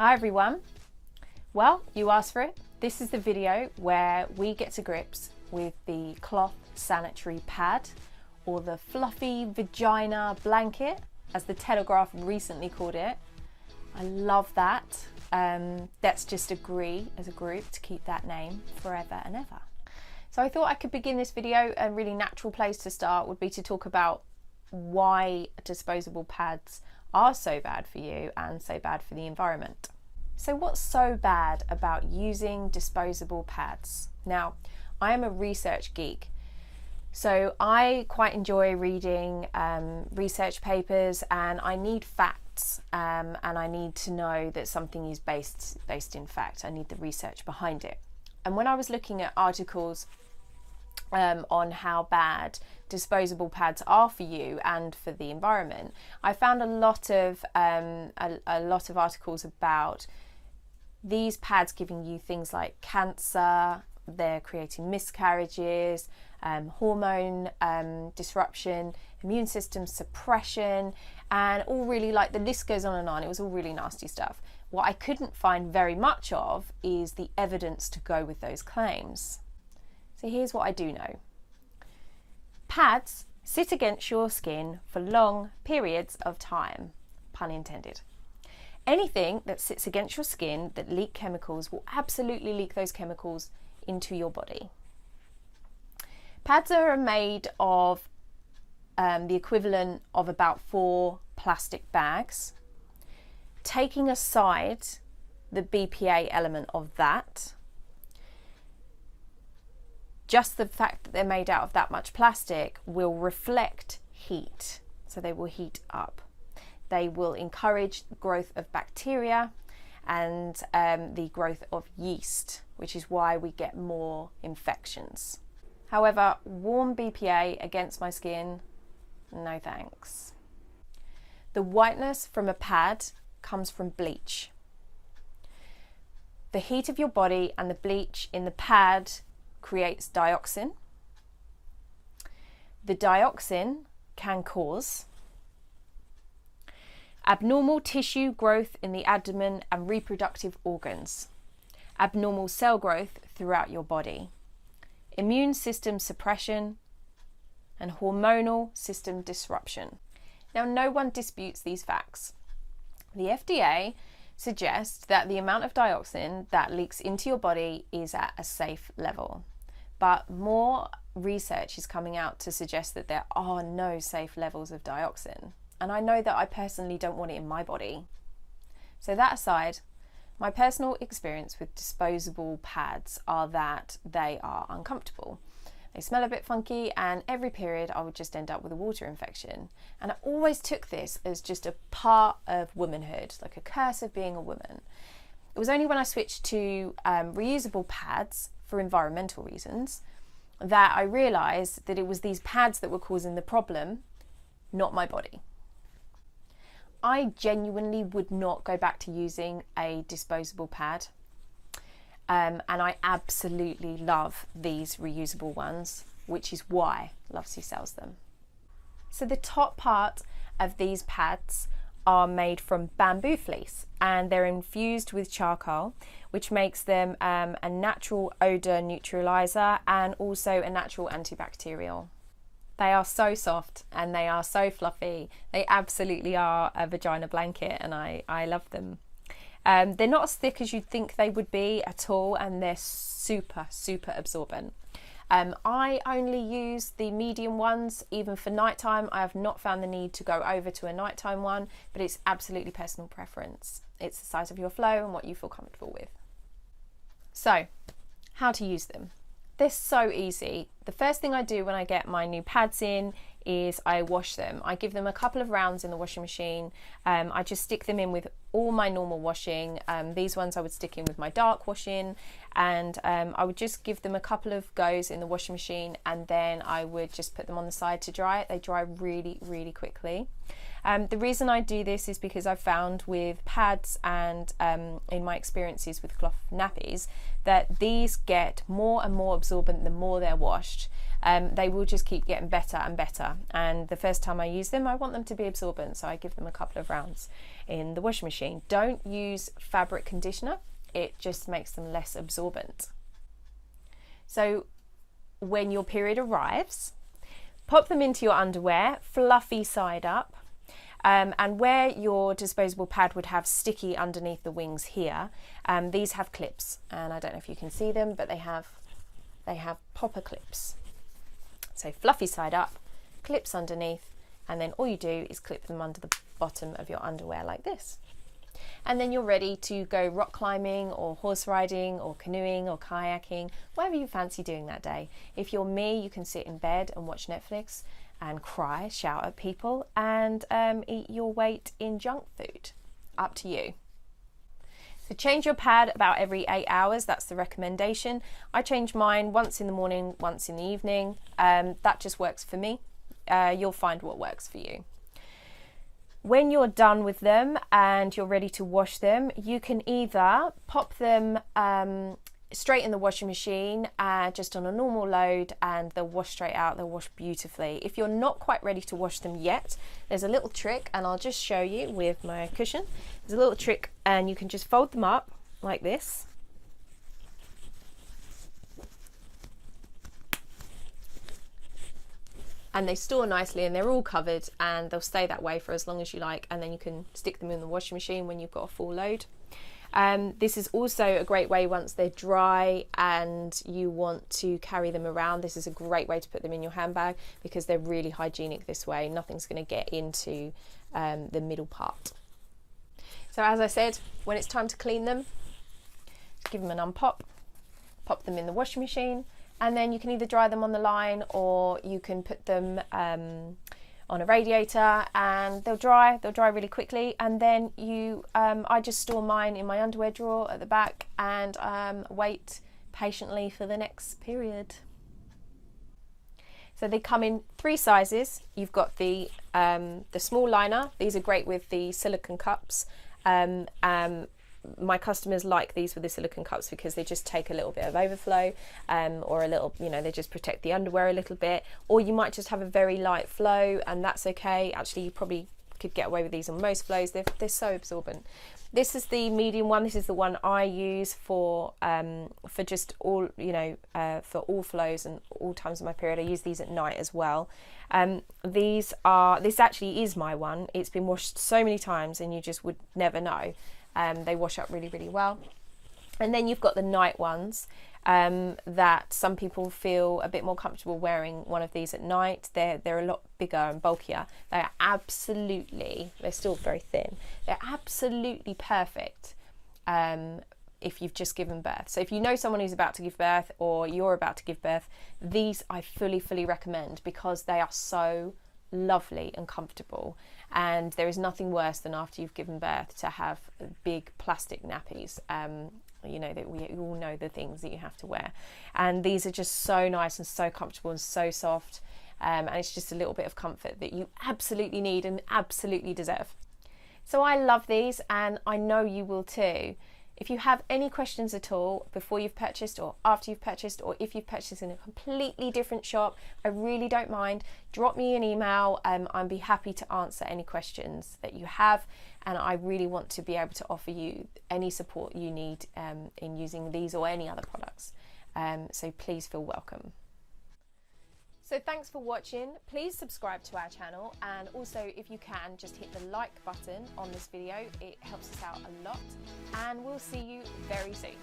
Hi everyone. Well, you asked for it. This is the video where we get to grips with the Cloth Sanitary Pad, or the fluffy vagina blanket, as the Telegraph recently called it. I love that. Let's just agree as a group to keep that name forever and ever. So I thought I could begin this video. A really natural place to start would be to talk about why disposable pads are so bad for you and so bad for the environment. So what's so bad about using disposable pads? Now, I am a research geek, so I quite enjoy reading research papers, and I need facts, and I need to know that something is based in fact. I need the research behind it. And when I was looking at articles on how bad disposable pads are for you and for the environment, I found a lot of articles about these pads giving you things like cancer, they're creating miscarriages, hormone disruption, immune system suppression, and all really, like, the list goes on and on. It was all really nasty stuff. What I couldn't find very much of is the evidence to go with those claims. So here's what I do know. Pads sit against your skin for long periods of time, pun intended. Anything that sits against your skin that leak chemicals will absolutely leak those chemicals into your body. Pads are made of the equivalent of about 4 plastic bags. Taking aside the BPA element of that, just the fact that they're made out of that much plastic will reflect heat, so they will heat up. They will encourage the growth of bacteria and the growth of yeast, which is why we get more infections. However, warm BPA against my skin, no thanks. The whiteness from a pad comes from bleach. The heat of your body and the bleach in the pad creates dioxin. The dioxin can cause abnormal tissue growth in the abdomen and reproductive organs, abnormal cell growth throughout your body, immune system suppression, and hormonal system disruption. Now, no one disputes these facts. The FDA suggests that the amount of dioxin that leaks into your body is at a safe level, but more research is coming out to suggest that there are no safe levels of dioxin. And I know that I personally don't want it in my body. So that aside, my personal experience with disposable pads are that they are uncomfortable. They smell a bit funky, and every period I would just end up with a water infection. And I always took this as just a part of womanhood, like a curse of being a woman. It was only when I switched to reusable pads for environmental reasons that I realised that it was these pads that were causing the problem, not my body. I genuinely would not go back to using a disposable pad, and I absolutely love these reusable ones, which is why Lovesy sells them. So the top part of these pads are made from bamboo fleece, and they're infused with charcoal, which makes them a natural odour neutraliser and also a natural antibacterial. They are so soft and they are so fluffy. They absolutely are a vagina blanket, and I love them. They're not as thick as you'd think they would be at all, and they're super absorbent. I only use the medium ones, even for nighttime. I have not found the need to go over to a nighttime one, but it's absolutely personal preference. It's the size of your flow and what you feel comfortable with. So, how to use them? They're so easy. The first thing I do when I get my new pads in is I wash them. I give them a couple of rounds in the washing machine. I just stick them in with all my normal washing. These ones I would stick in with my dark washing, and I would just give them a couple of goes in the washing machine, and then I would just put them on the side to dry. They dry really quickly. The reason I do this is because I've found with pads and in my experiences with cloth nappies that these get more and more absorbent the more they're washed. they will just keep getting better and better. And the first time I use them, I want them to be absorbent, so I give them a couple of rounds in the washing machine. Don't use fabric conditioner, it just makes them less absorbent. So when your period arrives, pop them into your underwear, fluffy side up, and where your disposable pad would have sticky underneath the wings here, these have clips, and I don't know if you can see them, but they have popper clips. So fluffy side up, clips underneath, and then all you do is clip them under the bottom of your underwear like this. And then you're ready to go rock climbing or horse riding or canoeing or kayaking, whatever you fancy doing that day. If you're me, you can sit in bed and watch Netflix and cry, shout at people, and eat your weight in junk food. Up to you. So change your pad about every 8 hours, that's the recommendation. I change mine once in the morning, once in the evening. That just works for me. You'll find what works for you. When you're done with them and you're ready to wash them, you can either pop them straight in the washing machine just on a normal load, and they'll wash straight out, they'll wash beautifully. If you're not quite ready to wash them yet, there's a little trick, and I'll just show you with my cushion. There's a little trick, and you can just fold them up like this. And they store nicely, and they're all covered, and they'll stay that way for as long as you like, and then you can stick them in the washing machine when you've got a full load. This is also a great way once they're dry and you want to carry them around. This is a great way to put them in your handbag because they're really hygienic this way. Nothing's going to get into the middle part. So as I said, when it's time to clean them, give them an unpop, pop them in the washing machine, and then you can either dry them on the line or you can put them on a radiator, and they'll dry really quickly. And then I just store mine in my underwear drawer at the back and wait patiently for the next period. So they come in 3 sizes. You've got the small liner. These are great with the silicone cups. My customers like these with the silicone cups because they just take a little bit of overflow, or a little, they just protect the underwear a little bit. Or you might just have a very light flow, and that's okay. Actually, you probably could get away with these on most flows. They're so absorbent. This is the medium one. This is the one I use for just all, for all flows and all times of my period. I use these at night as well. This actually is my one. It's been washed so many times, and you just would never know. They wash up really, really well. And then you've got the night ones that some people feel a bit more comfortable wearing one of these at night. They're a lot bigger and bulkier. They're still very thin. They're absolutely perfect if you've just given birth. So if you know someone who's about to give birth or you're about to give birth, these I fully recommend because they are so lovely and comfortable. And there is nothing worse than after you've given birth to have big plastic nappies. That we all know the things that you have to wear, and these are just so nice and so comfortable and so soft, and it's just a little bit of comfort that you absolutely need and absolutely deserve. So I love these, and I know you will too. If you have any questions at all before you've purchased or after you've purchased, or if you've purchased in a completely different shop, I really don't mind. Drop me an email. I'd be happy to answer any questions that you have, and I really want to be able to offer you any support you need in using these or any other products. So please feel welcome. So thanks for watching. Please subscribe to our channel, and also if you can, just hit the like button on this video. It helps us out a lot, and we'll see you very soon.